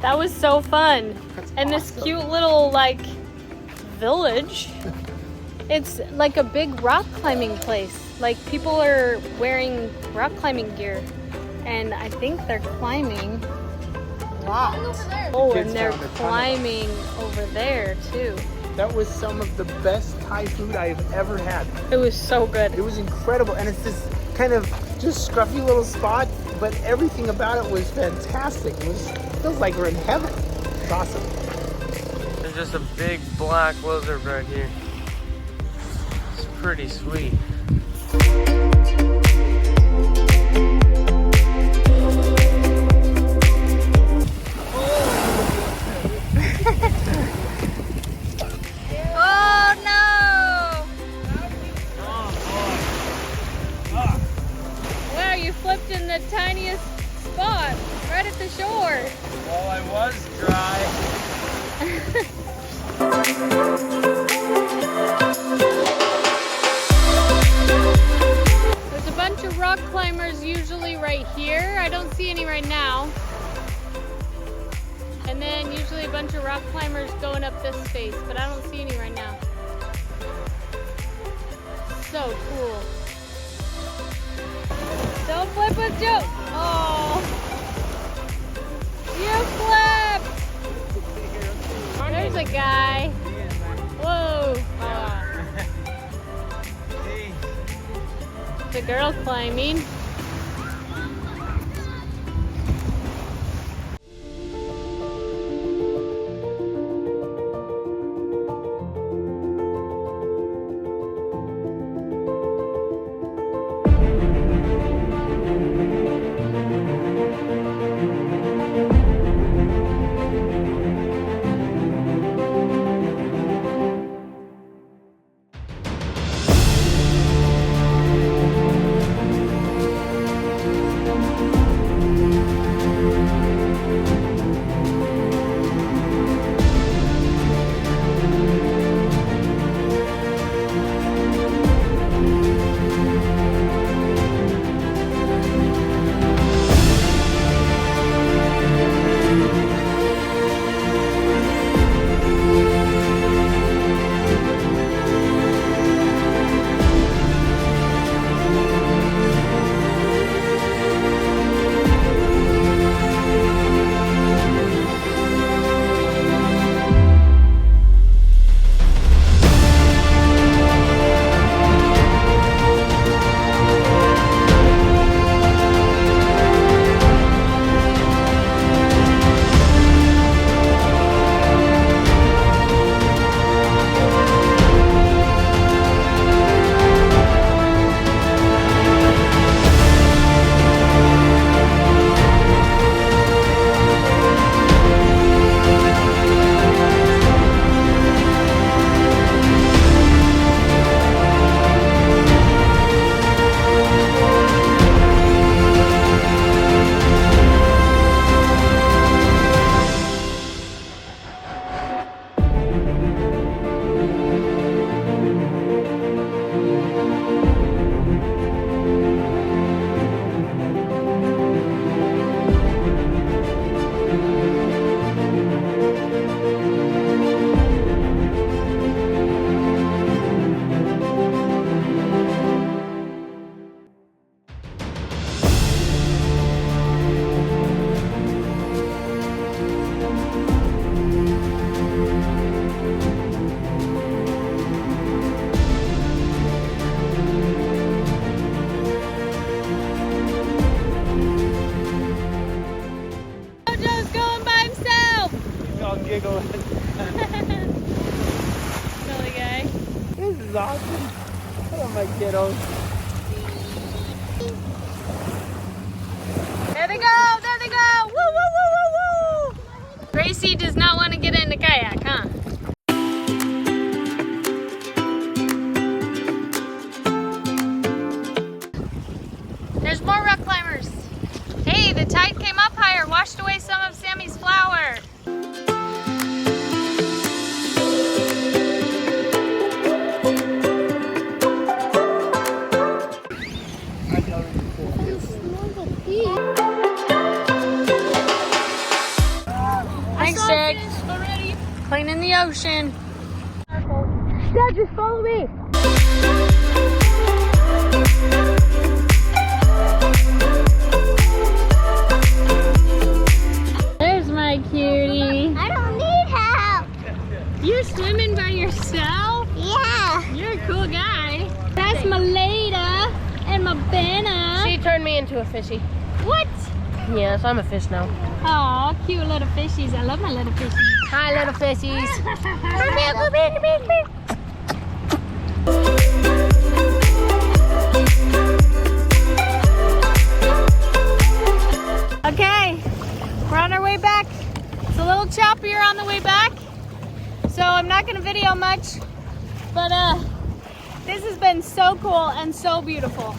That was so fun. That's and this awesome. cute little like village. It's like a big rock climbing place. Like people are wearing rock climbing gear. And I think they're climbing. Wow. Oh, Kids and they're found a ton of climbing over there too. That was some of the best Thai food I've ever had. It was so good. It was incredible, and it's this kind of just scruffy little spot, but everything about it was fantastic. It feels like we're in heaven. It's awesome. There's just a big black lizard right here. It's pretty sweet. Oh no! Wow, you flipped in the tiniest spot, right at the shore. Well, I was dry. There's a bunch of rock climbers usually right here. I don't see any right now. And then usually a bunch of rock climbers going up this face, but I don't see any right now. So cool. Don't flip with Joe. Oh, you flipped. There's a guy. Whoa. The girl climbing. Giggle. Silly guy. This is awesome. Look at my kiddos. There they go! There they go! Woo, woo, woo, woo, woo! Gracie does not want to get in the kayak, huh? There's more rock climbers. Hey, the tide came up higher, washed away some of Sammy's flour. Thanks, Jake. Cleaning the ocean. Dad, just follow me. There's my cutie. I don't need help. You're swimming by yourself? Yeah. You're a cool guy. That's my Leda and my Benna. She turned me into a fishy. What? Yes, I'm a fish now. Aw, cute little fishies. I love my little fishies. Hi, little fishies. Come here, come here, come here, come here. Okay, we're on our way back. It's a little choppier on the way back, so I'm not gonna video much, but this has been so cool and so beautiful.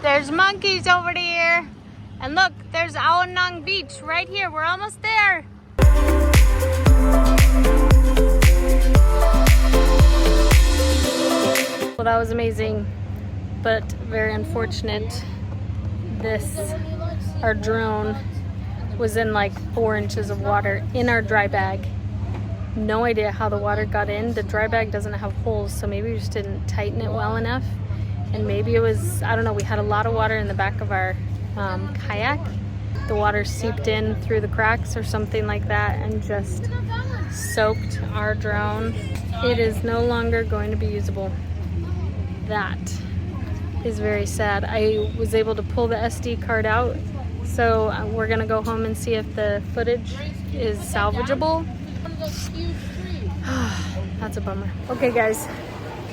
There's monkeys over there. And look, there's Kayaking Beach right here. We're almost there. Well, that was amazing, but very unfortunate. Our drone was in like 4 inches of water in our dry bag. No idea how the water got in. The dry bag doesn't have holes, so maybe we just didn't tighten it well enough. And maybe it was, I don't know, we had a lot of water in the back of our kayak. The water seeped in through the cracks or something like that and just soaked our drone. It is no longer going to be usable. That is very sad. I was able to pull the SD card out, so we're gonna go home and see if the footage is salvageable. That's a bummer. Okay guys,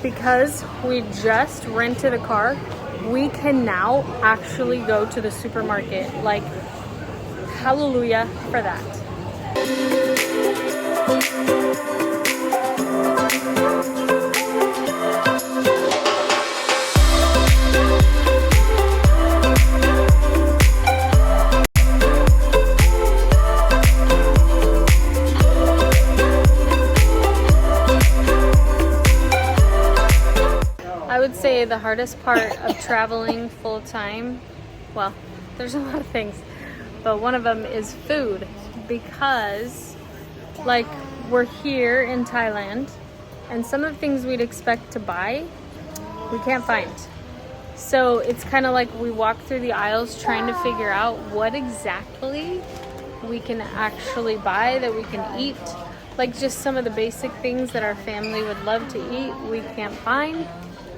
because we just rented a car, we can now actually go to the supermarket. Like, hallelujah for that. I would say the hardest part of traveling full time, well, there's a lot of things, but one of them is food, because like we're here in Thailand and some of the things we'd expect to buy, we can't find. So it's kind of like we walk through the aisles trying to figure out what exactly we can actually buy that we can eat. Like just some of the basic things that our family would love to eat, we can't find.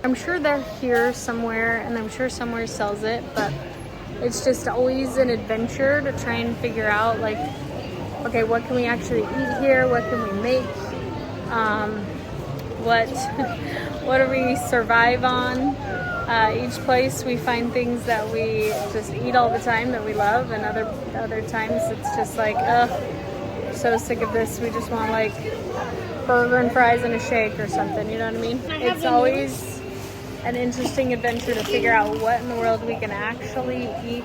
I'm sure they're here somewhere, and I'm sure somewhere sells it, but it's just always an adventure to try and figure out, like, okay, what can we actually eat here? What can we make? What do we survive on? Each place we find things that we just eat all the time that we love, and other times it's just like, ugh, I'm so sick of this. We just want like burger and fries and a shake or something, you know what I mean? It's always an interesting adventure to figure out what in the world we can actually eat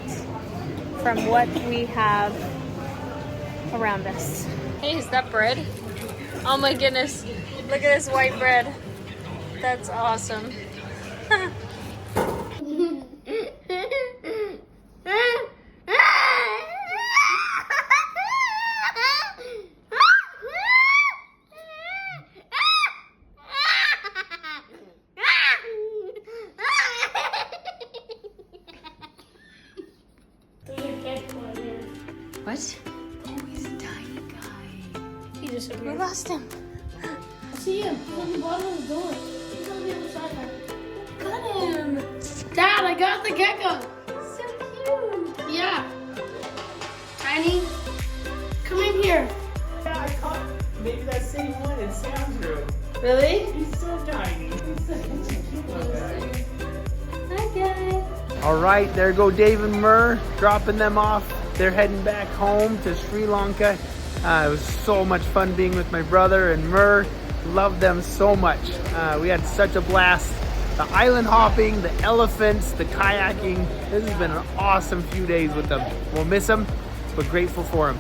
from what we have around us. Hey, is that bread? Oh my goodness, look at this white bread. That's awesome. What? Oh, he's a tiny guy. He just We lost him. see him. He's on the bottom of the door. He's on the other side now. Got him. Dad, I got the gecko. So cute. Yeah. Tiny, come in here. Yeah, I caught maybe that same one in Sam's room. Really? He's so tiny. He's such a cute little guy. Hi, guys. All right, there go Dave and Mur, dropping them off. They're heading back home to Sri Lanka. It was so much fun being with my brother and Mur. Loved them so much. We had such a blast. the island hopping, the elephants, the kayaking. This has been an awesome few days with them. We'll miss them, but grateful for them.